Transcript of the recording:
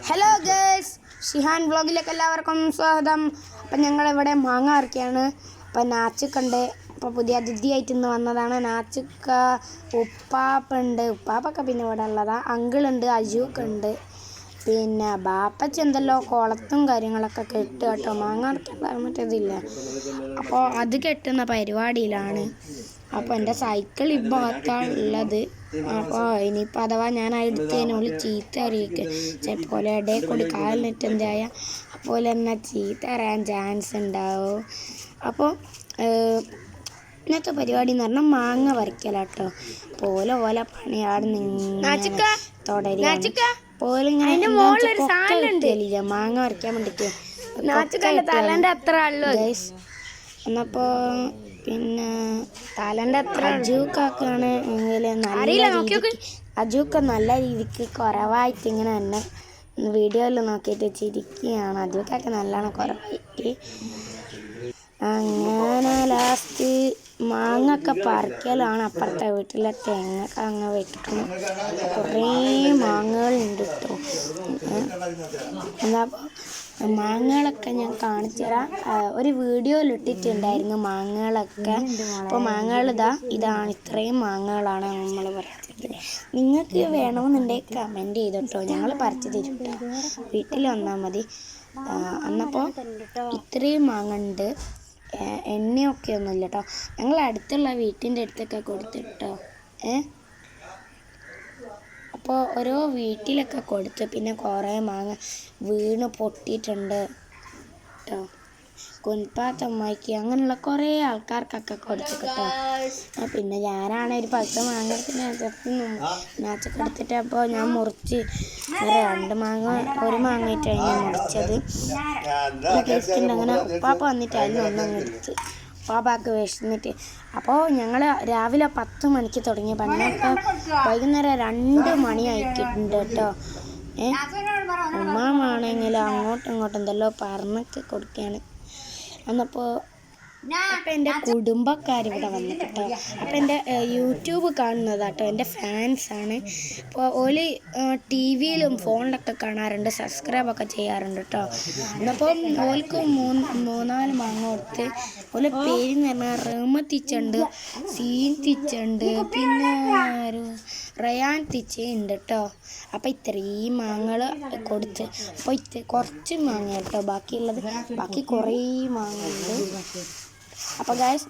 Hello girls, Shihan വ്ളോഗിലേക്ക് എല്ലാവർക്കും സ്വാഗതം. അപ്പം ഞങ്ങളിവിടെ മാങ്ങ അരക്കുകയാണ്. അപ്പം നാച്ചുക്കുണ്ട്. അപ്പോൾ പുതിയ അതിഥിയായിട്ട് ഇന്ന് വന്നതാണ് നാച്ചുക്ക. ഉപ്പാപ്പുണ്ട്, ഉപ്പാപ്പൊക്കെ പിന്നെ ഇവിടെ ഉള്ളതാണ്. അങ്കിളുണ്ട്, അജുക്കുണ്ട്. പിന്നെ ബാപ്പച്ച എന്തല്ലോ കുളത്തും കാര്യങ്ങളൊക്കെ കെട്ടുക കേട്ടോ. മാങ്ങ അരക്കാൻ മറ്റേതില്ല, അപ്പോൾ അത് കെട്ടുന്ന പരിപാടിയിലാണ്. അപ്പോൾ എൻ്റെ സൈക്കിൾ ഇപ്പോൾ ഉള്ളത്. അപ്പോൾ ഇനിയിപ്പോൾ അഥവാ ഞാൻ എടുത്തതിനുള്ളിൽ ചീത്ത അറിയിക്കുക ചിലപ്പോൾ ഇടയിൽ കൂടി കാലിനിട്ട് എന്തായ അപ്പോൾ എന്നാൽ ചീത്ത അറിയാൻ ചാൻസ് ഉണ്ടാവും. അപ്പോൾ ഇന്നത്തെ പരിപാടി എന്ന് പറഞ്ഞാൽ മാങ്ങ പറിക്കലാട്ടോ. ഓല പണിയാട് തുടരുക പോലിങ്ങനെ മാങ്ങ പറിക്കാൻ വേണ്ടിയിട്ട് എന്നപ്പോൾ പിന്നെ തലൻ്റെ അത്ര അജൂക്കാണ് അജൂക്ക നല്ല രീതിക്ക് കുറവായിട്ട് ഇങ്ങനെ തന്നെ വീഡിയോയിൽ നോക്കിയിട്ട് ചിരിക്കുകയാണ്. അജൂക്കൊക്കെ നല്ലോണം കുറവായിട്ട്. അങ്ങനെ ലാസ്റ്റ് മാങ്ങ ഒക്കെ പറിക്കലാണ്. അപ്പുറത്തെ വീട്ടിലെ തെങ്ങൊക്കെ അങ്ങ് വെട്ടിട്ടുണ്ട്. കുറേ മാങ്ങകളുണ്ട് കേട്ടോ. എന്താ മാങ്ങകളൊക്കെ ഞാൻ കാണിച്ചു തരാം. ഒരു വീഡിയോയിൽ ഇട്ടിട്ടുണ്ടായിരുന്നു മാങ്ങകളൊക്കെ. അപ്പോൾ മാങ്ങകൾ ഇതാണ്, ഇത്രയും മാങ്ങകളാണ് നമ്മൾ പറിച്ചത്. നിങ്ങൾക്ക് വേണമെന്നുണ്ടെങ്കിൽ കമൻറ്റ് ചെയ്തോട്ടോ, ഞങ്ങൾ പറിച്ചു തരും കേട്ടോ. വീട്ടിൽ വന്നാൽ മതി. അന്നപ്പോൾ ഇത്രയും മാങ്ങ ഉണ്ട്. എണ്ണയൊക്കെ ഒന്നുമില്ല കേട്ടോ. ഞങ്ങൾ അടുത്തുള്ള വീട്ടിൻ്റെ അടുത്തൊക്കെ കൊടുത്തിട്ടോ. അപ്പോൾ ഓരോ വീട്ടിലൊക്കെ കൊടുത്ത് പിന്നെ കുറേ മാങ്ങ വീണ് പൊട്ടിയിട്ടുണ്ട് കേട്ടോ. കുൻപാത്തമ്മയ്ക്ക് അങ്ങനെയുള്ള കുറേ ആൾക്കാർക്കൊക്കെ കൊടുത്തു കേട്ടോ. പിന്നെ ഞാനാണ് ഒരു 10 മാങ്ങ നാച്ചൊക്കെ എടുത്തിട്ട് അപ്പോൾ ഞാൻ മുറിച്ച് ഒരു മാങ്ങയിട്ടാണ് ഞാൻ മുറിച്ചത്. അങ്ങനെ ഉപ്പാപ്പ വന്നിട്ട് അതിനൊന്നങ്ങ് എടുത്ത് ഉപ്പാപ്പാക്ക് വിശന്നിട്ട്. അപ്പോൾ ഞങ്ങൾ രാവിലെ 10 മണിക്ക് തുടങ്ങിയ പണിയൊക്കെ വൈകുന്നേരം 2 മണിയായിട്ടുണ്ട് കേട്ടോ. ഉമ്മാണെങ്കിൽ അങ്ങോട്ടും ഇങ്ങോട്ടും എന്തെല്ലോ പറഞ്ഞൊക്കെ കൊടുക്കുകയാണ്. എന്നപ്പോൾ അപ്പം എൻ്റെ കുടുംബക്കാരിവിടെ വന്നിട്ടോ. അപ്പം എൻ്റെ യൂട്യൂബ് കാണുന്നതാട്ടോ, എൻ്റെ ഫാൻസാണ്. അപ്പോൾ ഓല് ടി വിയിലും ഫോണിലൊക്കെ കാണാറുണ്ട്, സബ്സ്ക്രൈബൊക്കെ ചെയ്യാറുണ്ട് കേട്ടോ. എന്നപ്പം ഓൽക്ക് 3-4 മാങ്ങ കൊടുത്ത് ഓലെ പേര് പറഞ്ഞാൽ റഹ്മത്തിച്ചുണ്ട്, സീൻ തിച്ചുണ്ട്, പിന്നെ ഒരു റയാൻ തിച്ചുണ്ട് കേട്ടോ. അപ്പോൾ ഇത്രയും മാങ്ങകൾ കൊടുത്ത് അപ്പോൾ കുറച്ച് മാങ്ങ കേട്ടോ ബാക്കിയുള്ളത്. ബാക്കി കുറേ മാങ്ങ ഉണ്ട്. അപ്പോൾ ഗായ്സ്